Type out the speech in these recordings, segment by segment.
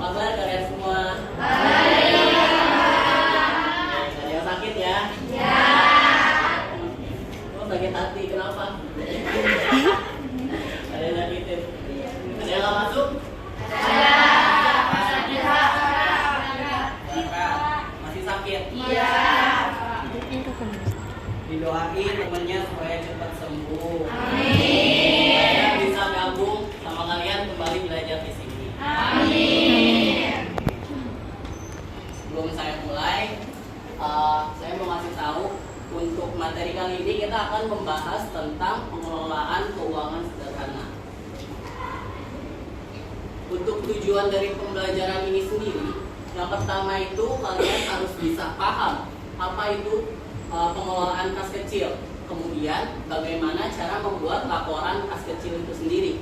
kabar kalian semua? Ada yang sakit ya? Ya. Oh, sakit hati, kenapa? Ada yang nyakitin? Ada yang nggak masuk? Masih sakit? Iya. Didoain temennya supaya cepat sembuh. Amin. Supaya bisa gabung sama kalian kembali belajar di sini. Amin. Sebelum saya mulai, saya mau kasih tahu untuk materi kali ini kita akan membahas tentang pengelolaan keuangan sederhana. Untuk tujuan dari pembelajaran ini sendiri, yang pertama itu kalian harus bisa paham apa itu pengelolaan kas kecil. Kemudian bagaimana cara membuat laporan kas kecil itu sendiri.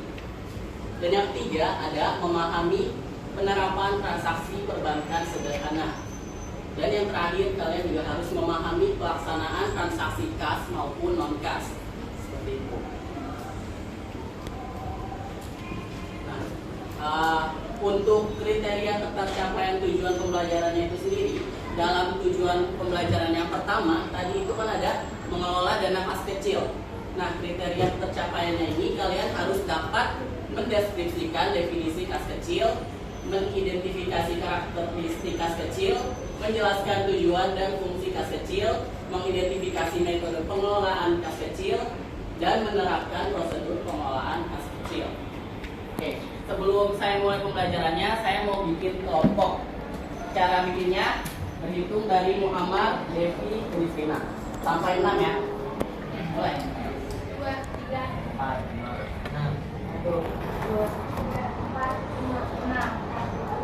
Dan yang ketiga ada memahami penerapan transaksi perbankan sederhana. Dan yang terakhir kalian juga harus memahami pelaksanaan transaksi kas maupun non kas. Seperti itu. Untuk kriteria tercapaian tujuan pembelajarannya itu sendiri, dalam tujuan pembelajaran yang pertama tadi itu kan ada mengelola dana kas kecil. Nah, kriteria tercapaiannya ini kalian harus dapat mendeskripsikan definisi kas kecil, mengidentifikasi karakteristik kas kecil, menjelaskan tujuan dan fungsi kas kecil, mengidentifikasi metode pengelolaan kas kecil, dan menerapkan prosedur pengelolaan kas kecil. Oke, sebelum saya mulai pembelajarannya, saya mau bikin kelompok. Cara bikinnya berhitung dari Muhammad, Devi, Christina sampai 6 ya. Mulai. 2, 3, 4, 5, 6. 2, 3, 4, 5, 6.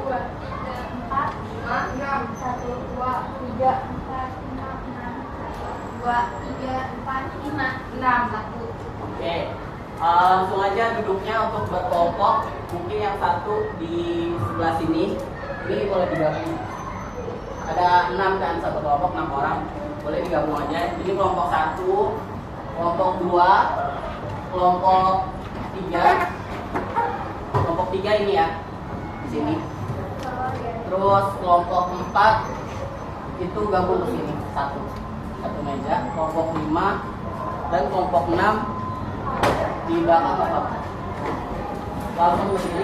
2, 3, 4, 5, 6. 1, 2, 3, 4, 5, 6. 2, 3, 4, 5, 6. 1. Oke. Langsung aja duduknya untuk berkelompok. Mungkin yang satu di sebelah sini, ini boleh digabung. Ada 6 kan, satu kelompok 6 orang, boleh digabung aja. Ini kelompok 1, kelompok 2, kelompok 3, kelompok 3 ini ya, di sini. Terus kelompok 4 itu gabung ke sini, satu meja. Kelompok 5 dan kelompok 6 di belakang apa? Langsung ke sini.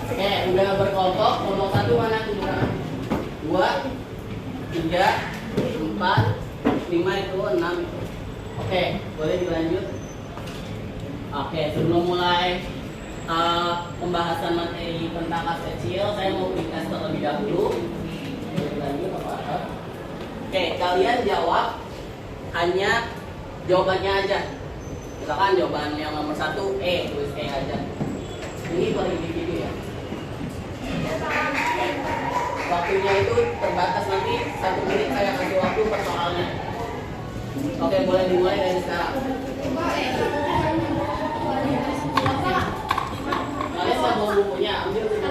Oke, udah berkelompok. Kelompok 1 mana tuh? 2, 3, 4, 5 itu 6 itu. Oke, boleh dilanjut. Oke, sebelum mulai pembahasan materi tentang kas kecil, saya mau beri tes terlebih dahulu. Boleh dilanjut apa? Oke, kalian jawab hanya jawabannya aja. Misalkan jawaban yang nomor 1 E, tulis E aja. Ini per individu ya. Waktunya itu terbatas, nanti 1 menit saya kasih waktu per soalnya. Oke, boleh dimulai dari sekarang. Kalian mau bawa bukunya, ambil bukunya.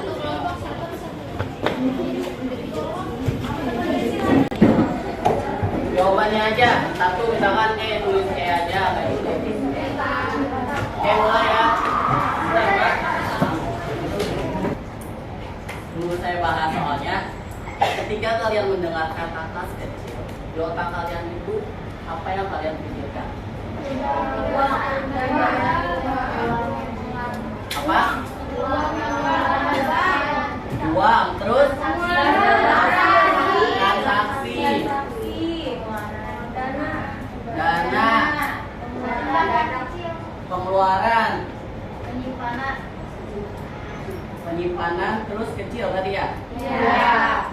Jawabannya aja, 1 misalkan E, tulis E aja kayak gitu. Oke, mulai ya. Dulu saya bahas soalnya, ketika kalian mendengar kata kas kecil, di otak kalian itu apa yang kalian pikirkan? Apa? Uang, terus? Transaksi, dana, pengeluaran, penyimpanan, terus kecil tadi ya? Iya.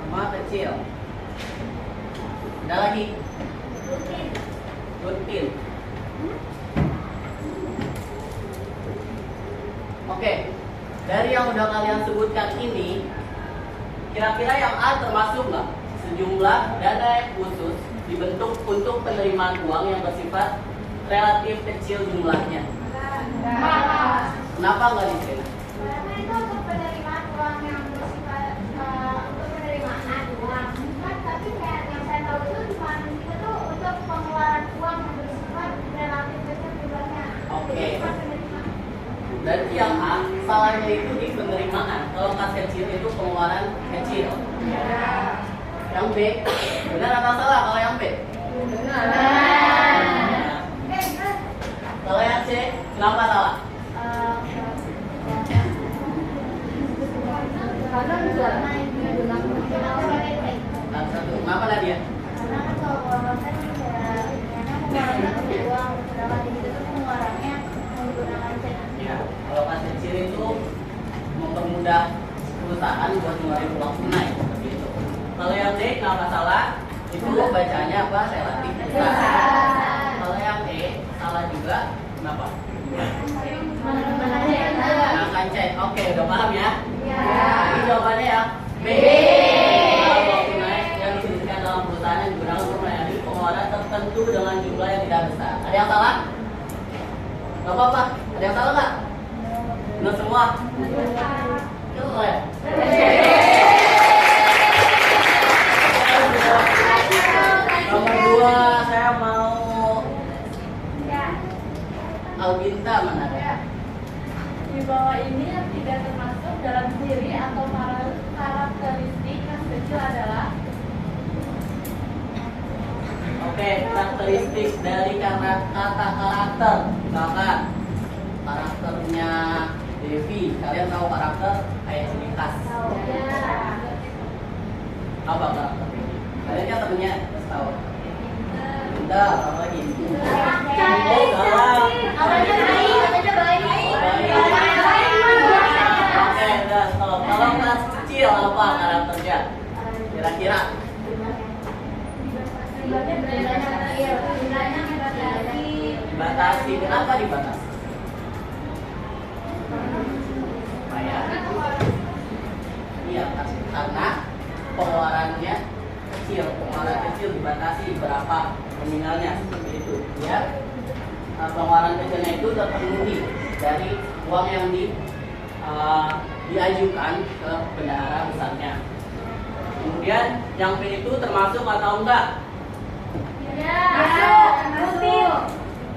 Sama kecil. Ada lagi? Rutin. Oke, dari yang udah kalian sebutkan ini, kira-kira yang A termasuk nggak? Sejumlah dana khusus dibentuk untuk penerimaan uang yang bersifat relatif kecil jumlahnya. Kenapa nggak diterima? Karena itu untuk penerimaan uang yang bersifat untuk penerimaan uang. pengeluaran kecil. Yang B, benar atau salah kalau yang B? Benar. Kalau yang C, kenapa salah? Karena menggunakan Satu, kenapa Nadia? karena kalau pengeluaran pengeluaran uang, sedangkan ini itu pengeluarannya menggunakan cek. Ya, kalau kas kecil itu mempermudah perusahaan buat ngeluarin uang tunai seperti itu. Kalau yang D, kenapa salah? Itu bacanya apa? Relatif besar. Kalau yang E, salah juga. Kenapa? Menggunakan cek. Oke, udah paham ya? Ini jawabannya ya B. Kalau uang tunai yang disediakan dalam perusahaan yang digunakan untuk melayani pengeluaran tertentu dengan jumlah yang tidak besar. Ada yang salah? Gak apa-apa. Ada yang salah nggak? Benar semua? Itu ya? Nomor 2, saya mau Albinta, mana? Di bawah ini yang tidak termasuk dalam ciri atau karakteristik kas kecil adalah Oke, karakteristik dari kata karakter. Misalkan karakternya Devi, kalian tahu karakter kayak ciri khas. Apa karakter Devi? Kalian kan temennya tahu. Bentar, apa lagi? Oh, galak. Oke, udah stop. Kalau kelas kecil apa karakternya? Kira-kira? Dibatasi. Kenapa dibatasi? Supaya iya, karena pengeluarannya kecil, pengeluaran kecil dibatasi berapa nominalnya seperti itu. Ya, pengeluaran kecilnya itu terpenuhi dari uang yang diajukan ke bendahara besarnya. Kemudian yang B itu termasuk atau enggak?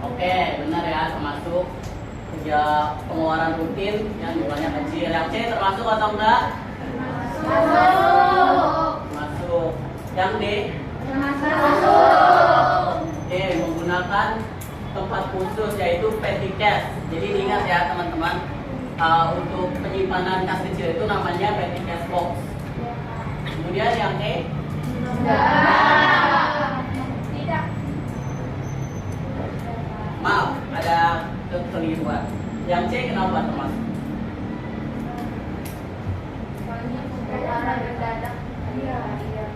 Oke, benar ya, termasuk kerja pengeluaran rutin yang jumlahnya kecil. Yang C termasuk atau enggak? Termasuk. Yang D? D menggunakan tempat khusus yaitu petty cash. Jadi diingat ya teman-teman, untuk penyimpanan kas kecil itu namanya petty cash box. Kemudian yang E? Maaf, ada kekeliruan. Yang C kenapa termasuk?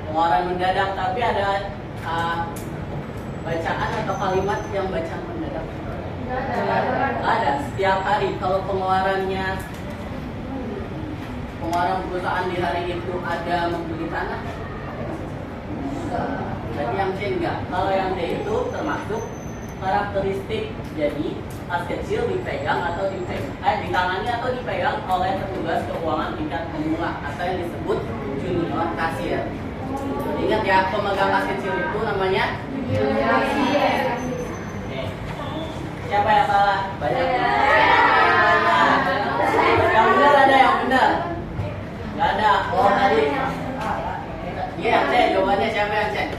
Pengeluaran mendadak, tapi ada bacaan atau kalimat yang bacaan mendadak? Ada, setiap hari. Kalau pengeluaran perusahaan di hari itu ada membeli tanah, jadi yang C enggak. Kalau yang D itu termasuk karakteristik, jadi kas kecil dipegang atau ditangani atau dipegang oleh petugas keuangan tingkat pemula atau yang disebut junior kasir. Ingat ya, pemegang kas kecil itu namanya junior kasir. Oke. Siapa yang salah? Banyak. Yang benar ada yang benar? Gak ada. Oh tadi. Iya, C. Jawabannya siapa yang C?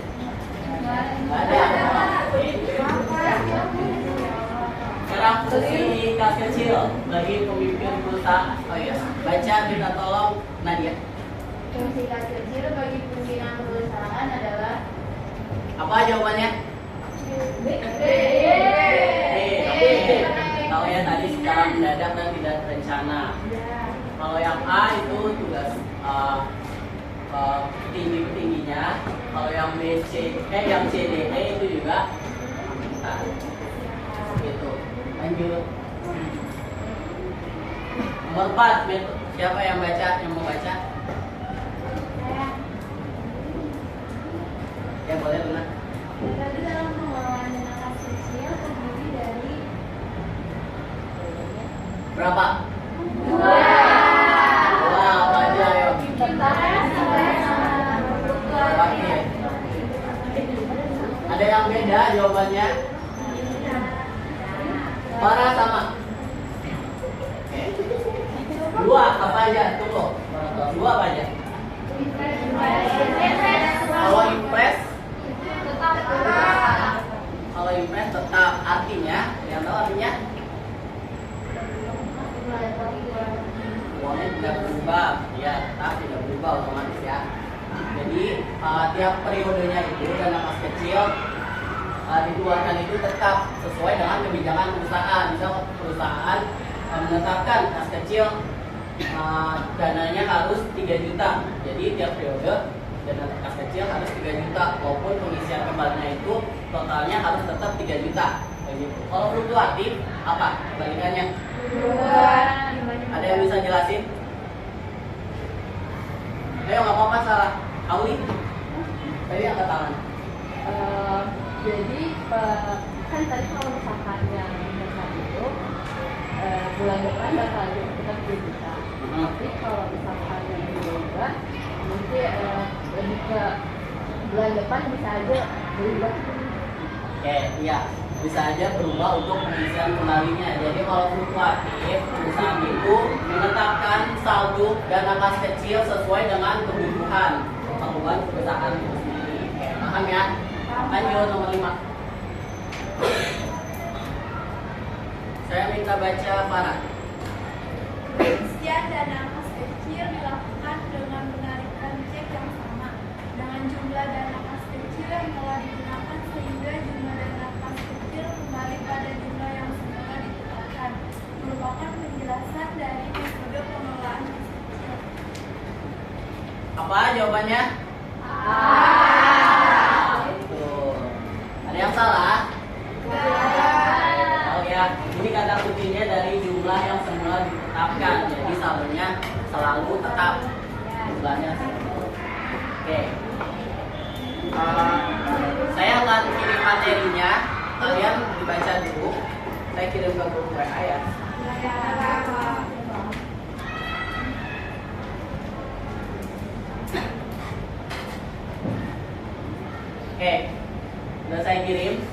Gak ada. Karakteristik kas kecil bagi pemimpin perusahaan. Oh iya, baca kita tolong Nadia. Fungsi kas kecil bagi pimpinan perusahaan adalah Apa jawabannya? B. Tahu ya tadi secara mendadak dan tidak terencana. Kalau yang A itu tugas tingginya. Kalau yang yang C D E itu juga gitu. Lanjut. Nomor 4, siapa yang baca? Yang mau baca? Ya boleh benar. Metode dalam pengelolaan dana kas kecil terdiri dari Berapa? 2. Apa aja ayo? Oke. Ada yang beda jawabannya? Para sama. Oke. 2 apa aja? Tunggu. 2 apa aja? Kalau impres, tetap artinya, yang tahu artinya uangnya tidak berubah, ya tetap tidak berubah otomatis ya. Jadi tiap periodenya itu dana kas kecil dikeluarkan itu tetap sesuai dengan kebijakan perusahaan. Misal perusahaan menetapkan kas kecil dananya harus 3 juta. Jadi tiap periode dana kas kecil harus 3 juta maupun pengisian kembalinya itu totalnya harus tetap 3 juta. Begitu. Kalau fluktuatif apa kebalikannya? Ada yang bisa jelasin? Ayo nggak apa-apa salah. Auli? Tadi angkat tangan. Jadi kan tadi kalau misalkan yang besar itu bulan depan bakal kita 3 juta. Tapi kalau misalkan yang berubah mungkin lebih ke bulan depan bisa aja berubah. Oke, iya. Bisa aja berubah untuk pengisian kembalinya. Jadi kalau fluktuatif, perusahaan itu menetapkan saldo dana kas kecil sesuai dengan kebutuhan perusahaan itu sendiri. Oke, paham ya? Lanjut nomor 5. Saya minta baca Farah. Pengisian dana kas kecil dilakukan dengan menarikkan cek yang sama dengan jumlah dana kas kecil yang telah digunakan sehingga jumlah dana kas kecil kembali pada jumlah yang semula ditetapkan. Merupakan penjelasan dari metode pengelolaan kas kecil. Apa jawabannya? Ada yang salah? Oh ya, ini kata kuncinya dari jumlah yang semula ditetapkan. Jadi saldonya selalu tetap jumlahnya. Oke. Saya akan kirim materinya. Kalian dibaca dulu. Saya kirim ke grup WA ya. Oke, udah saya kirim.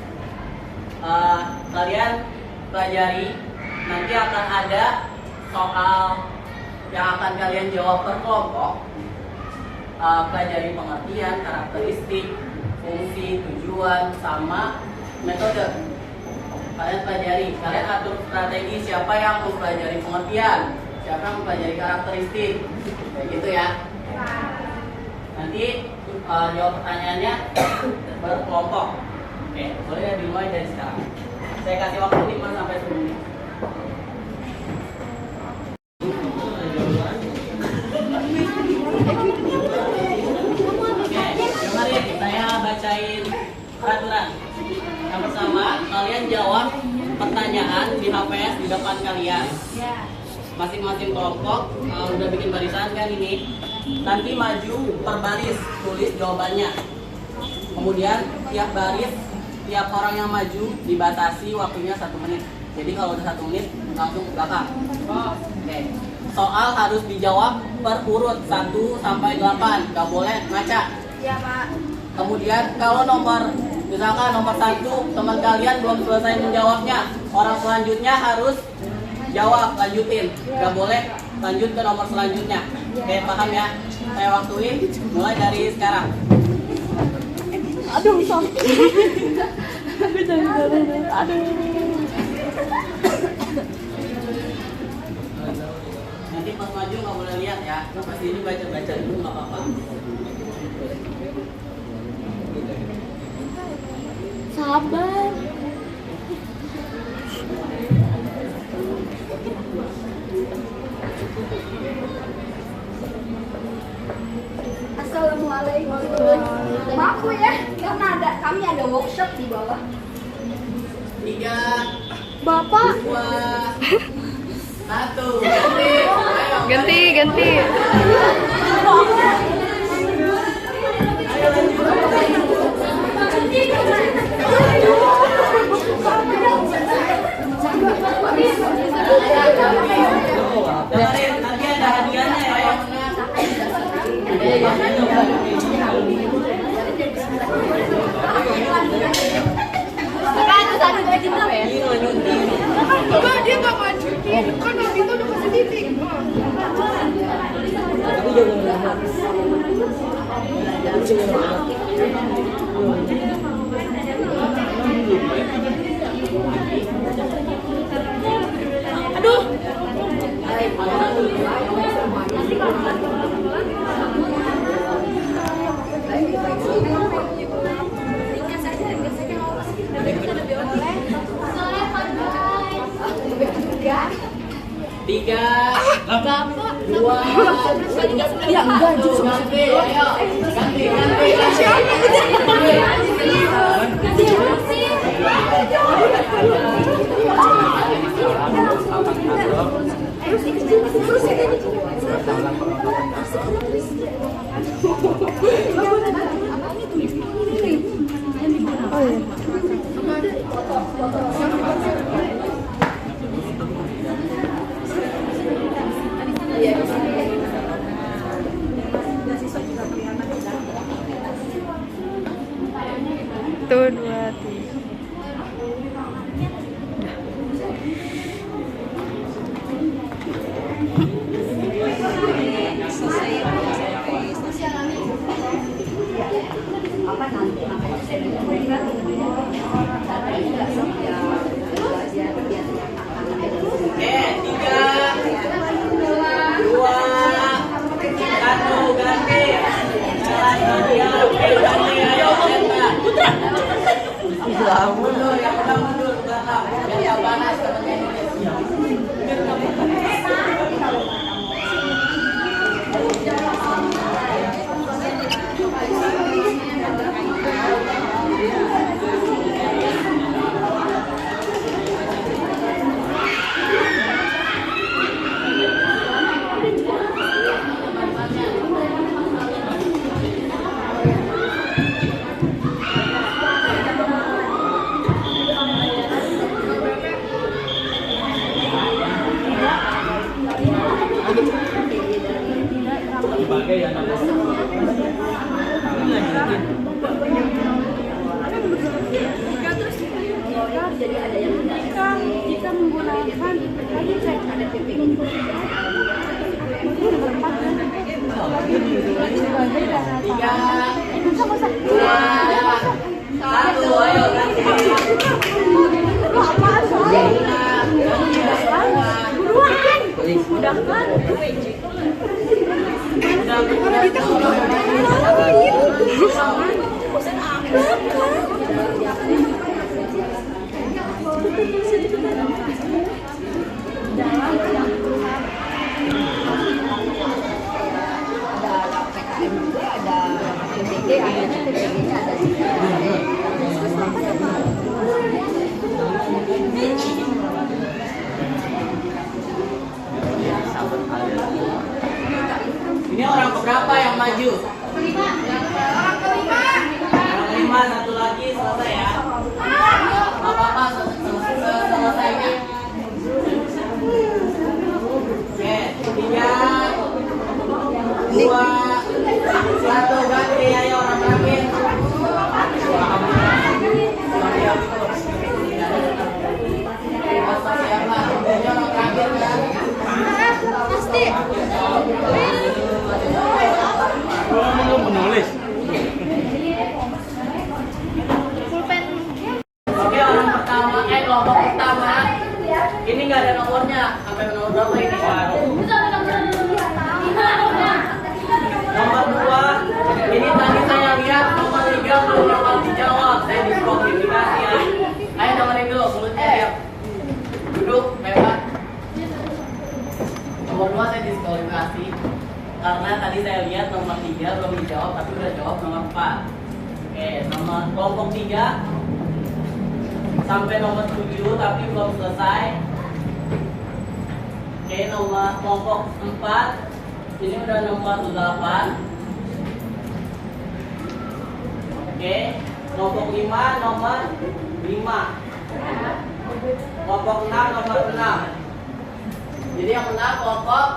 Kalian pelajari. Nanti akan ada soal yang akan kalian jawab per kelompok. Pelajari pengertian, karakteristik, fungsi, tujuan, sama metode. Kalian pelajari. Kalian atur strategi siapa yang mempelajari pengertian, siapa yang mempelajari karakteristik, kayak gitu ya. Nanti jawab pertanyaannya berkelompok. Oke, boleh dimulai dari sekarang. Saya kasih waktu 5 sampai 10 menit. Oke, dengerin saya bacain peraturan. Yang pertama, kalian jawab pertanyaan di HPS di depan kalian. Masing-masing kelompok udah bikin barisan kan ini. Nanti maju per baris, tulis jawabannya. Kemudian tiap baris, tiap orang yang maju dibatasi waktunya 1 menit. Jadi kalau udah 1 menit langsung ke belakang. Oke. Soal harus dijawab per urut 1 sampai 8, nggak boleh ngaca. Iya, Pak. Kemudian kalau misalkan nomor 1 teman kalian belum selesai menjawabnya, orang selanjutnya harus jawab, lanjutin. Nggak boleh lanjut ke nomor selanjutnya. Oke, paham ya? Saya waktuin mulai dari sekarang. Aduh, Nanti pas maju nggak boleh lihat ya. Pas ini baca-baca dulu nggak apa-apa. sabar. Assalamualaikum. Maaf Bu ya, karena kami ada workshop di bawah. 3, Bapak 2, 1. ganti. Dengerin, nanti ada hadiahnya ya yang Enggak, dia nggak ngajuin. Kan waktu itu udah kasih titik. Tiga, dua, Ya enggak, justru ganti, ayo, ganti. Tuh, 2, 3. Oke, tiga, dua, satu, ganti. Jalan dia, oke, ganti, ayo, Putra. Mundur, yang udah mundur, belakang. Biar nggak panas temennya Indonesia. Biar nggak panas. Jika menggunakan tadi cek ada titik ini berempat kan sebagai dana Tiga, tambahan. dua, satu, ayo, ganti. Udah kan? Ini orang keberapa yang maju? Orang kelima, satu lagi selesai ya. Nggak apa-apa, selesainya. Oke, tiga, dua, satu, ganti, ayo orang terakhir. Siapa? Ini orang terakhir kan? Pasti. Menulis. Oke, orang pertama, kelompok pertama. Ini nggak ada nomornya. Sampai nomor berapa ini? Nomor 2. Ini tadi saya lihat nomor 3 belum dapat dijawab. Saya diskualifikasi ya. Ayo dengerin dulu, mulutnya ya. Duduk, bebas. Nomor 2 saya diskualifikasi. Karena tadi saya lihat nomor 3 belum dijawab, tapi udah jawab nomor 4. Oke, nomor kelompok 3 sampai nomor 7 tapi belum selesai. Oke, nomor kelompok 4 ini udah nomor 8. Oke, kelompok 5 nomor 5. Kelompok 6 nomor 6. Jadi yang menang kelompok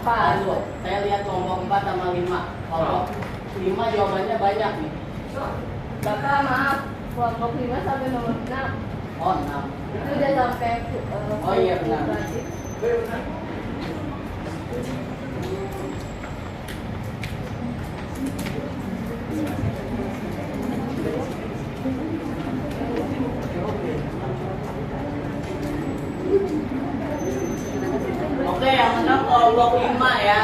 4. Saya lihat kelompok 4 sama 5. Kelompok 5 jawabannya banyak nih. Bapak maaf, kelompok 5 sampai nomor 6 Oh, 6. itu udah sampai Oh iya, benar. 25 ya.